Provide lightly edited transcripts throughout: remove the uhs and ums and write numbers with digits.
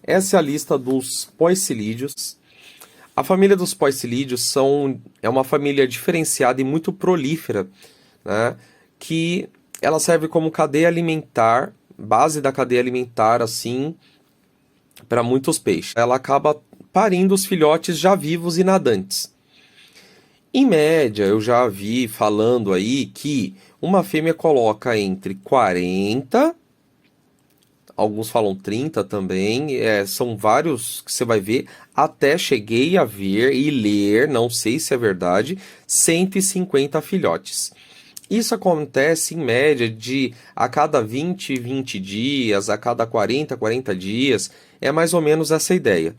Essa é a lista dos poecilídeos. A família dos poecilídeos é uma família diferenciada e muito prolífera, né? Que ela serve como cadeia alimentar, base da cadeia alimentar, assim, para muitos peixes. Ela acaba parindo os filhotes já vivos e nadantes. Em média, eu já vi falando aí que uma fêmea coloca entre 40, alguns falam 30 também, são vários que você vai ver, até cheguei a ver e ler, não sei se é verdade, 150 filhotes. Isso acontece em média de a cada 20 dias, a cada 40 dias, é mais ou menos essa ideia.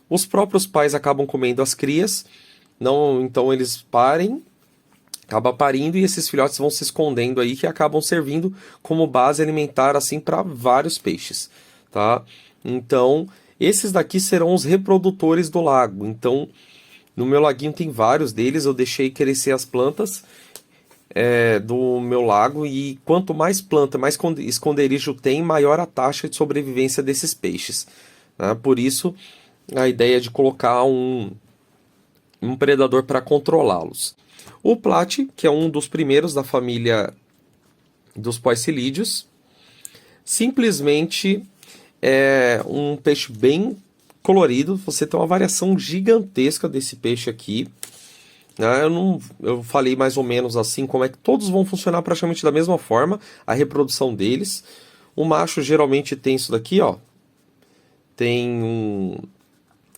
Os próprios pais acabam comendo as crias, não, então eles acaba parindo e esses filhotes vão se escondendo aí que acabam servindo como base alimentar assim para vários peixes, tá? Então, esses daqui serão os reprodutores do lago. Então, no meu laguinho tem vários deles, eu deixei crescer as plantas do meu lago e quanto mais planta, mais esconderijo tem, maior a taxa de sobrevivência desses peixes, né? Por isso, a ideia de colocar um predador para controlá-los. O plat, que é um dos primeiros da família dos poecilídeos, simplesmente é um peixe bem colorido. Você tem uma variação gigantesca desse peixe aqui. Eu falei mais ou menos assim como é que todos vão funcionar praticamente da mesma forma, a reprodução deles. O macho geralmente tem isso daqui, ó.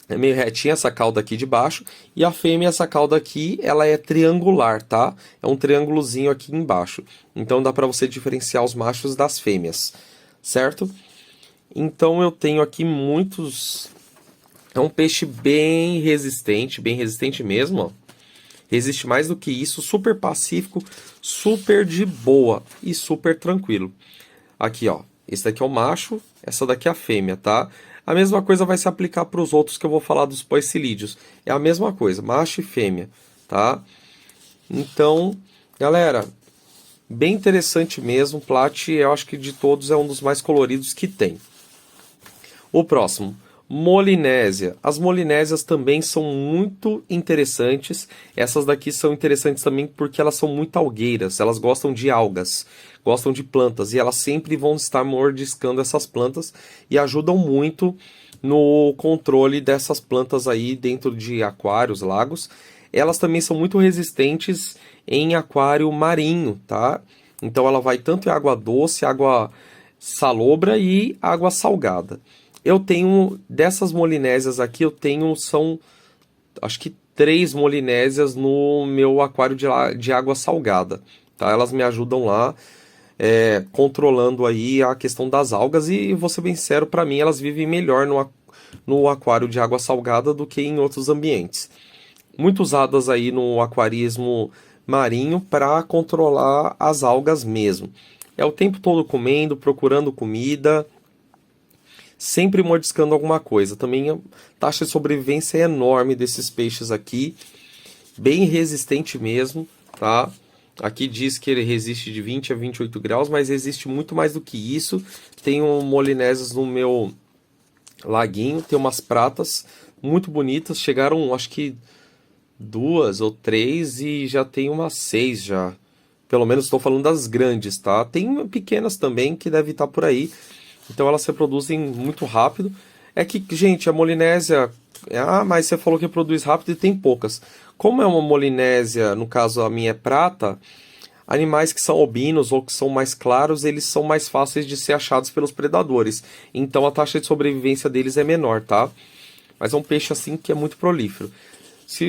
É meio retinha essa cauda aqui de baixo. E a fêmea, essa cauda aqui, ela é triangular, tá? É um triângulozinho aqui embaixo. Então dá pra você diferenciar os machos das fêmeas, certo? Então eu tenho aqui muitos... É um peixe bem resistente mesmo, ó. Resiste mais do que isso, super pacífico, super de boa e super tranquilo. Aqui, ó. Esse daqui é o macho, essa daqui é a fêmea, tá? A mesma coisa vai se aplicar para os outros que eu vou falar dos poecilídeos. É a mesma coisa, macho e fêmea, tá? Então, galera, bem interessante mesmo. Plat, eu acho que de todos é um dos mais coloridos que tem. O próximo, Molinésia. As molinésias também são muito interessantes. Essas daqui são interessantes também porque elas são muito algueiras. Elas gostam de algas, gostam de plantas. E elas sempre vão estar mordiscando essas plantas e ajudam muito no controle dessas plantas aí dentro de aquários, lagos. Elas também são muito resistentes em aquário marinho, tá? Então ela vai tanto em água doce, água salobra e água salgada. Eu tenho, dessas molinésias aqui, são, acho que 3 molinésias no meu aquário de água salgada, tá? Elas me ajudam lá, controlando aí a questão das algas e, vou ser bem sincero, para mim elas vivem melhor no aquário de água salgada do que em outros ambientes. Muito usadas aí no aquarismo marinho para controlar as algas mesmo. É o tempo todo comendo, procurando comida, sempre mordiscando alguma coisa. Também a taxa de sobrevivência é enorme desses peixes aqui, bem resistente mesmo, tá? Aqui diz que ele resiste de 20 a 28 graus, mas resiste muito mais do que isso. Tenho molinésias no meu laguinho, tem umas pratas muito bonitas, chegaram acho que 2 ou 3 e já tem umas 6 já. Pelo menos estou falando das grandes, tá? Tem pequenas também que devem estar por aí. Então elas se reproduzem muito rápido. É que, gente, a molinésia... mas você falou que reproduz rápido e tem poucas. Como é uma molinésia, no caso a minha é prata, animais que são albinos ou que são mais claros, eles são mais fáceis de ser achados pelos predadores. Então a taxa de sobrevivência deles é menor, tá? Mas é um peixe assim que é muito prolífero. Se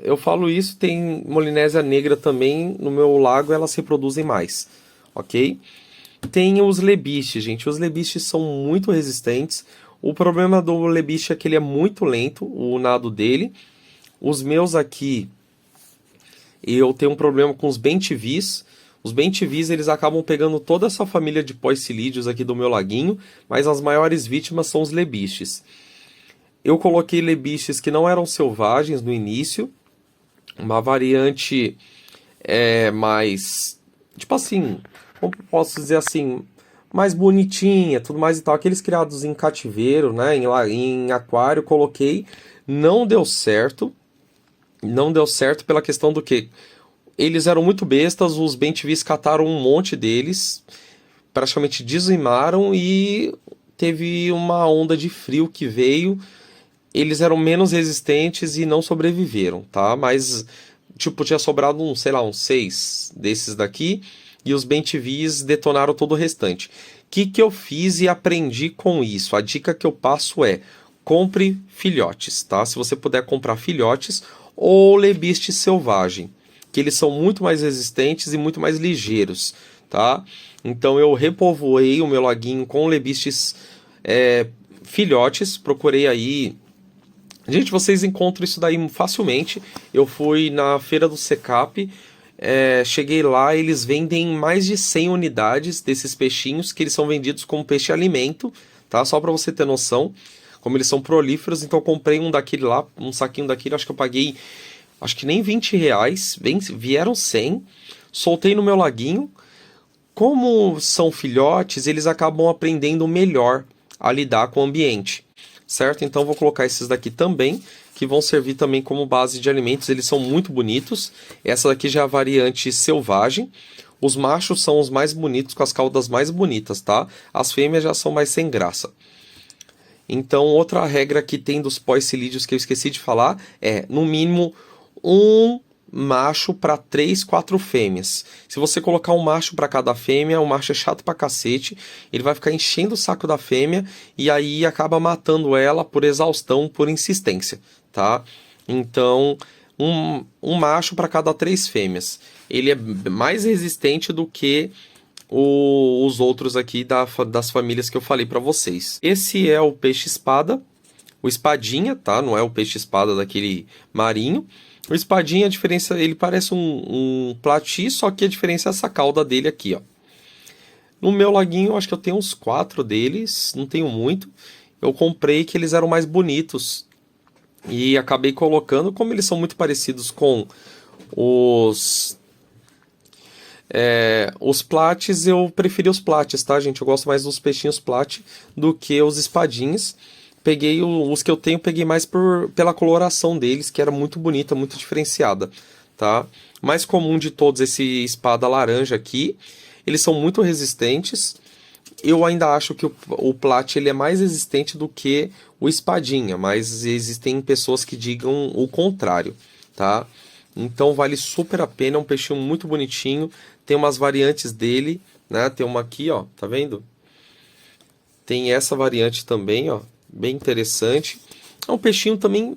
eu falo isso, tem molinésia negra também no meu lago, elas se reproduzem mais, ok? Tem os lebiches, gente. Os lebiches são muito resistentes. O problema do lebiche é que ele é muito lento, o nado dele. Os meus aqui, eu tenho um problema com os bentivis. Os bentivis, eles acabam pegando toda essa família de poecilídeos aqui do meu laguinho, mas as maiores vítimas são os lebiches. Eu coloquei lebiches que não eram selvagens no início, uma variante mais, tipo assim, como posso dizer assim, mais bonitinha, tudo mais e tal. Aqueles criados em cativeiro, né, em aquário, coloquei, não deu certo. Não deu certo pela questão do que eles eram muito bestas, os bem-te-vis cataram um monte deles, praticamente dizimaram e teve uma onda de frio que veio. Eles eram menos resistentes e não sobreviveram, tá? Mas, tipo, tinha sobrado sei lá, uns 6 desses daqui e os bem-te-vis detonaram todo o restante. O que eu fiz e aprendi com isso? A dica que eu passo é: compre filhotes, tá? Se você puder comprar filhotes ou lebiste selvagem, que eles são muito mais resistentes e muito mais ligeiros, tá? Então eu repovoei o meu laguinho com lebistes filhotes, procurei aí. Gente, vocês encontram isso daí facilmente. Eu fui na feira do Secap, cheguei lá, eles vendem mais de 100 unidades desses peixinhos, que eles são vendidos como peixe-alimento, tá? Só para você ter noção, como eles são prolíferos. Então eu comprei um daquele lá, um saquinho daquele, acho que eu paguei, acho que nem R$ 20, vieram 100, soltei no meu laguinho. Como são filhotes, eles acabam aprendendo melhor a lidar com o ambiente, certo? Então vou colocar esses daqui também, que vão servir também como base de alimentos. Eles são muito bonitos. Essa daqui já é a variante selvagem. Os machos são os mais bonitos, com as caudas mais bonitas, tá? As fêmeas já são mais sem graça. Então, outra regra que tem dos pós-cilídeos que eu esqueci de falar é, no mínimo, um macho para 3, 4 fêmeas. Se você colocar um macho para cada fêmea, o macho é chato pra cacete, ele vai ficar enchendo o saco da fêmea e aí acaba matando ela por exaustão, por insistência, tá? Então, um macho para cada 3 fêmeas. Ele é mais resistente do que os outros aqui das famílias que eu falei para vocês. Esse é o peixe-espada, o espadinha, tá? Não é o peixe-espada daquele marinho. O espadinha, a diferença, ele parece um plati, só que a diferença é essa cauda dele aqui, ó. No meu laguinho, acho que eu tenho uns 4 deles, não tenho muito. Eu comprei que eles eram mais bonitos e acabei colocando, como eles são muito parecidos com os plates, eu preferi os plates, tá, gente? Eu gosto mais dos peixinhos plat do que os espadinhas. Peguei os que eu tenho, peguei mais pela coloração deles, que era muito bonita, muito diferenciada, tá? Mais comum de todos, esse espada laranja aqui. Eles são muito resistentes. Eu ainda acho que o plat ele é mais resistente do que o espadinha, mas existem pessoas que digam o contrário, tá? Então vale super a pena, é um peixinho muito bonitinho. Tem umas variantes dele, né? Tem uma aqui, ó, tá vendo? Tem essa variante também, ó, bem interessante. É um peixinho também,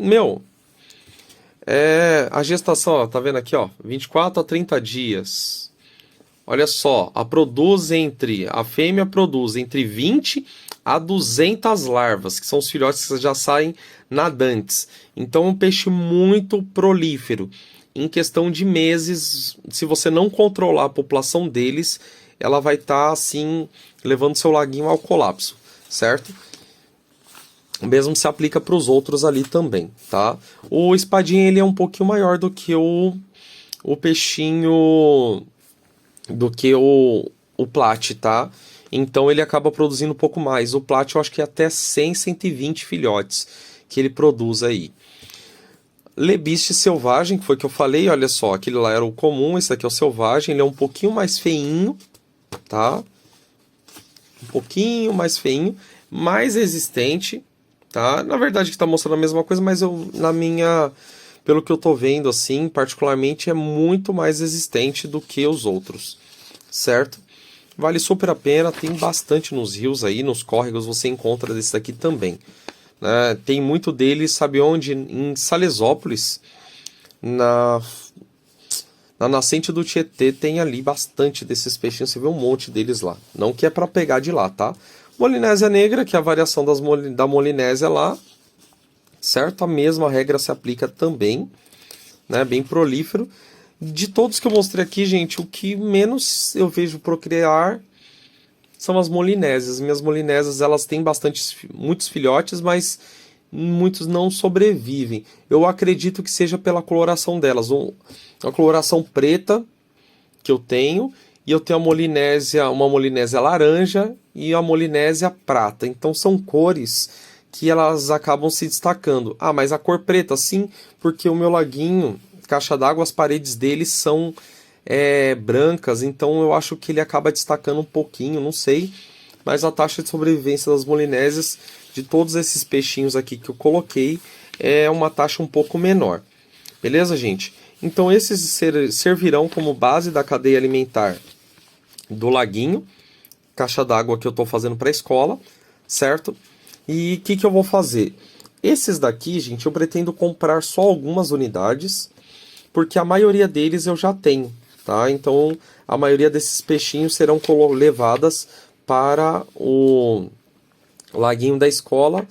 a gestação, ó, tá vendo aqui, ó, 24 a 30 dias. Olha só, a fêmea produz entre 20 a 200 larvas, que são os filhotes que já saem nadantes. Então é um peixe muito prolífero. Em questão de meses, se você não controlar a população deles, ela vai estar assim, levando seu laguinho ao colapso, certo? O mesmo se aplica para os outros ali também, tá? O espadinha ele é um pouquinho maior do que o peixinho, do que o plat, tá? Então ele acaba produzindo um pouco mais. O plat eu acho que é até 100, 120 filhotes que ele produz aí. Lebiste selvagem, que foi que eu falei, olha só, aquele lá era o comum, esse aqui é o selvagem, ele é um pouquinho mais feinho, tá? Um pouquinho mais feinho, mais resistente, tá? Na verdade que tá mostrando a mesma coisa, mas pelo que eu tô vendo assim, particularmente é muito mais resistente do que os outros, certo? Vale super a pena, tem bastante nos rios aí, nos córregos você encontra desse daqui também. Tem muito deles, sabe onde? Em Salesópolis, na nascente do Tietê, tem ali bastante desses peixinhos, você vê um monte deles lá. Não que é para pegar de lá, tá? Molinésia negra, que é a variação da molinésia lá, certo? A mesma regra se aplica também, né? Bem prolífero. De todos que eu mostrei aqui, gente, o que menos eu vejo procriar são as molinésias. Minhas molinésias, elas têm muitos filhotes, mas muitos não sobrevivem. Eu acredito que seja pela coloração delas. Uma coloração preta que eu tenho, e eu tenho uma molinésia laranja e a molinésia prata. Então são cores que elas acabam se destacando. Ah, mas a cor preta, sim, porque o meu laguinho, caixa d'água, as paredes dele são brancas, então eu acho que ele acaba destacando um pouquinho, não sei. Mas a taxa de sobrevivência das molinésias, de todos esses peixinhos aqui que eu coloquei, é uma taxa um pouco menor. Beleza, gente? Então esses servirão como base da cadeia alimentar do laguinho, caixa d'água que eu estou fazendo para a escola, certo? E o que eu vou fazer? Esses daqui, gente, eu pretendo comprar só algumas unidades, porque a maioria deles eu já tenho, tá? Então a maioria desses peixinhos serão levadas para o laguinho da escola